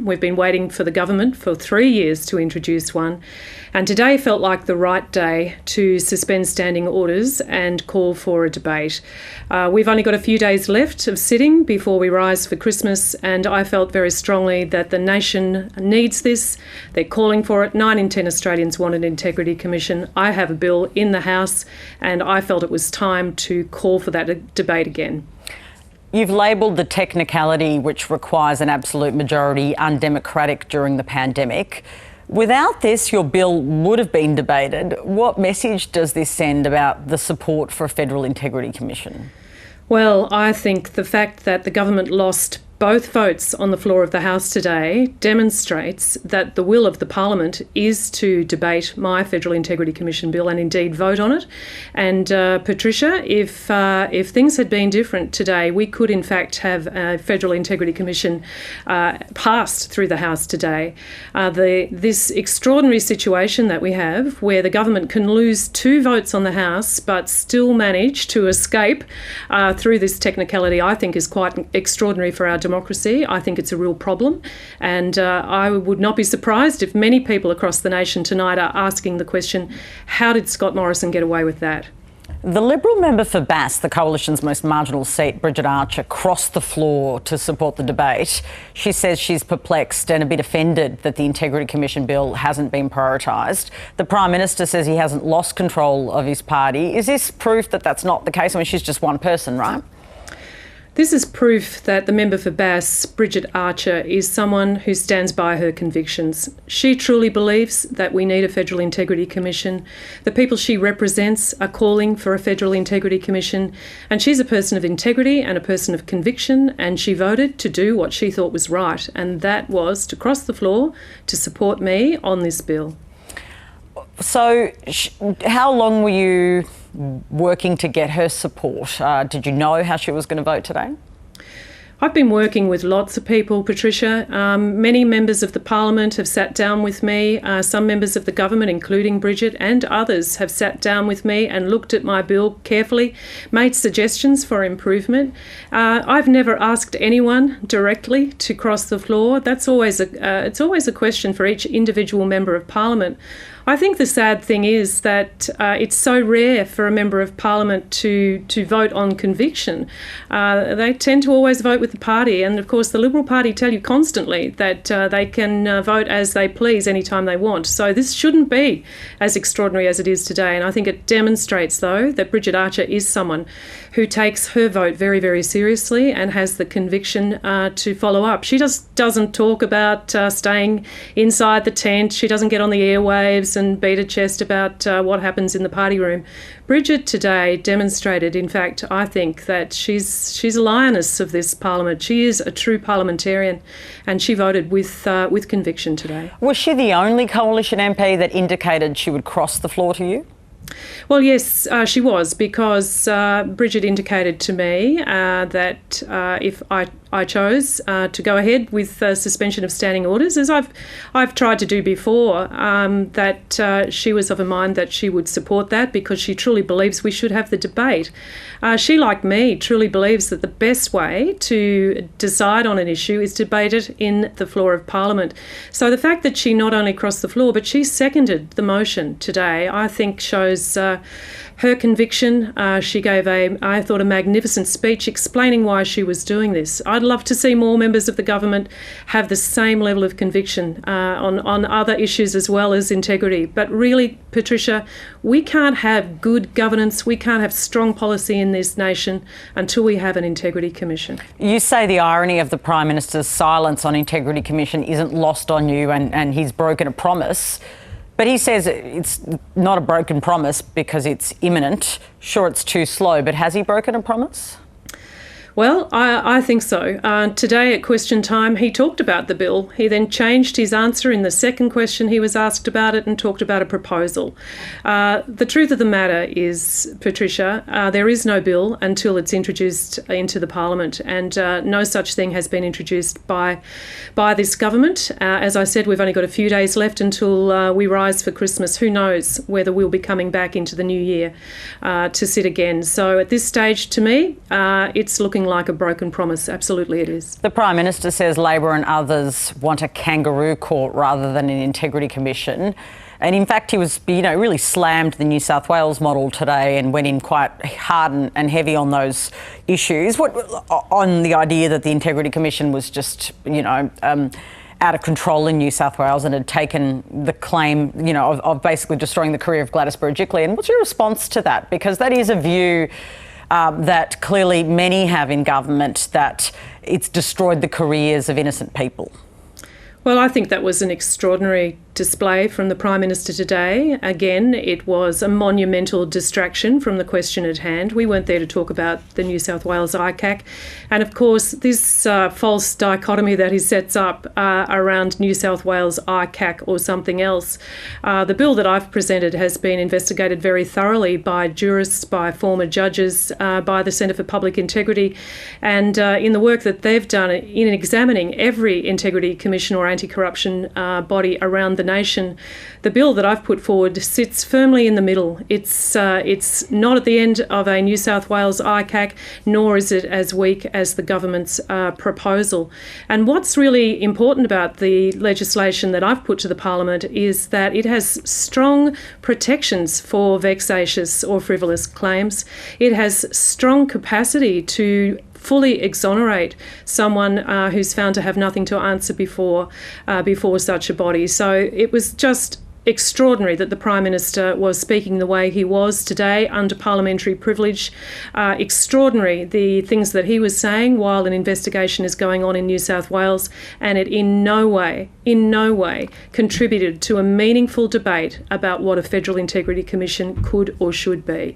We've been waiting for the government for 3 years to introduce one. And today felt like the right day to suspend standing orders and call for a debate. We've only got a few days left of sitting before we rise for Christmas, and I felt very strongly that the nation needs this. They're calling for it. 9 in 10 Australians want an integrity commission. I have a bill in the House, and I felt it was time to call for that debate again. You've labelled the technicality, which requires an absolute majority, undemocratic during the pandemic. Without this, your bill would have been debated. What message does this send about the support for a Federal Integrity Commission? Well, I think the fact that the government lost both votes on the floor of the House today demonstrates that the will of the Parliament is to debate my Federal Integrity Commission bill and indeed vote on it. And Patricia, if things had been different today, we could in fact have a Federal Integrity Commission passed through the House today. This extraordinary situation that we have where the government can lose 2 votes on the House but still manage to escape through this technicality, I think is quite extraordinary for our democracy. I think it's a real problem, and I would not be surprised if many people across the nation tonight are asking the question, how did Scott Morrison get away with that? The Liberal member for Bass, the Coalition's most marginal seat, Bridget Archer, crossed the floor to support the debate. She says she's perplexed and a bit offended that the Integrity Commission bill hasn't been prioritised. The Prime Minister says he hasn't lost control of his party. Is this proof that that's not the case? I mean, she's just one person, right? This is proof that the member for Bass, Bridget Archer, is someone who stands by her convictions. She truly believes that we need a Federal Integrity Commission. The people she represents are calling for a Federal Integrity Commission, and she's a person of integrity and a person of conviction, and she voted to do what she thought was right, and that was to cross the floor to support me on this bill. So how long were you working to get her support? Did you know how she was going to vote today? I've been working with lots of people, Patricia. Many members of the Parliament have sat down with me. Some members of the government, including Bridget and others, have sat down with me and looked at my bill carefully, made suggestions for improvement. I've never asked anyone directly to cross the floor. That's always it's always a question for each individual member of Parliament. I think the sad thing is that it's so rare for a member of Parliament to vote on conviction. They tend to always vote with the party, and of course the Liberal Party tell you constantly that they can vote as they please anytime they want. So this shouldn't be as extraordinary as it is today, and I think it demonstrates, though, that Bridget Archer is someone who takes her vote very, very seriously and has the conviction to follow up. She just doesn't talk about staying inside the tent. She doesn't get on the airwaves and beat her chest about what happens in the party room. Bridget today demonstrated, in fact, I think, that she's a lioness of this parliament. She is a true parliamentarian, and she voted with conviction today. Was she the only Coalition MP that indicated she would cross the floor to you? Well, yes, she was, because Bridget indicated to me that if I chose to go ahead with suspension of standing orders, as I've tried to do before, that she was of a mind that she would support that because she truly believes we should have the debate. She, like me, truly believes that the best way to decide on an issue is to debate it in the floor of Parliament. So the fact that she not only crossed the floor, but she seconded the motion today, I think shows her conviction. She gave I thought, a magnificent speech explaining why she was doing this. I'd love to see more members of the government have the same level of conviction on other issues as well as integrity. But really, Patricia, we can't have good governance, we can't have strong policy in this nation until we have an Integrity Commission. You say the irony of the Prime Minister's silence on Integrity Commission isn't lost on you, and he's broken a promise. But he says it's not a broken promise because it's imminent. Sure, it's too slow, but has he broken a promise? Well, I think so. Today at question time, he talked about the bill. He then changed his answer in the second question he was asked about it and talked about a proposal. The truth of the matter is, Patricia, there is no bill until it's introduced into the Parliament, and no such thing has been introduced by this government. As I said, we've only got a few days left until we rise for Christmas. Who knows whether we'll be coming back into the new year to sit again. So at this stage, to me, it's looking nothing like a broken promise. Absolutely it is. The Prime Minister says Labor and others want a kangaroo court rather than an integrity commission. And in fact, he was, really slammed the New South Wales model today and went in quite hard and heavy on those issues. On the idea that the Integrity Commission was just, out of control in New South Wales and had taken the claim, of basically destroying the career of Gladys Berejiklian. What's your response to that? Because that is a view that clearly many have in government, that it's destroyed the careers of innocent people. Well, I think that was an extraordinary display from the Prime Minister today. Again, it was a monumental distraction from the question at hand. We weren't there to talk about the New South Wales ICAC. And of course, this false dichotomy that he sets up around New South Wales ICAC or something else. The bill that I've presented has been investigated very thoroughly by jurists, by former judges, by the Centre for Public Integrity. And in the work that they've done in examining every Integrity Commission or anti-corruption body around the nation, the bill that I've put forward sits firmly in the middle. It's not at the end of a New South Wales ICAC, nor is it as weak as the government's proposal. And what's really important about the legislation that I've put to the Parliament is that it has strong protections for vexatious or frivolous claims. It has strong capacity to fully exonerate someone who's found to have nothing to answer before such a body. So it was just extraordinary that the Prime Minister was speaking the way he was today under parliamentary privilege. Extraordinary the things that he was saying while an investigation is going on in New South Wales, and it in no way contributed to a meaningful debate about what a Federal Integrity Commission could or should be.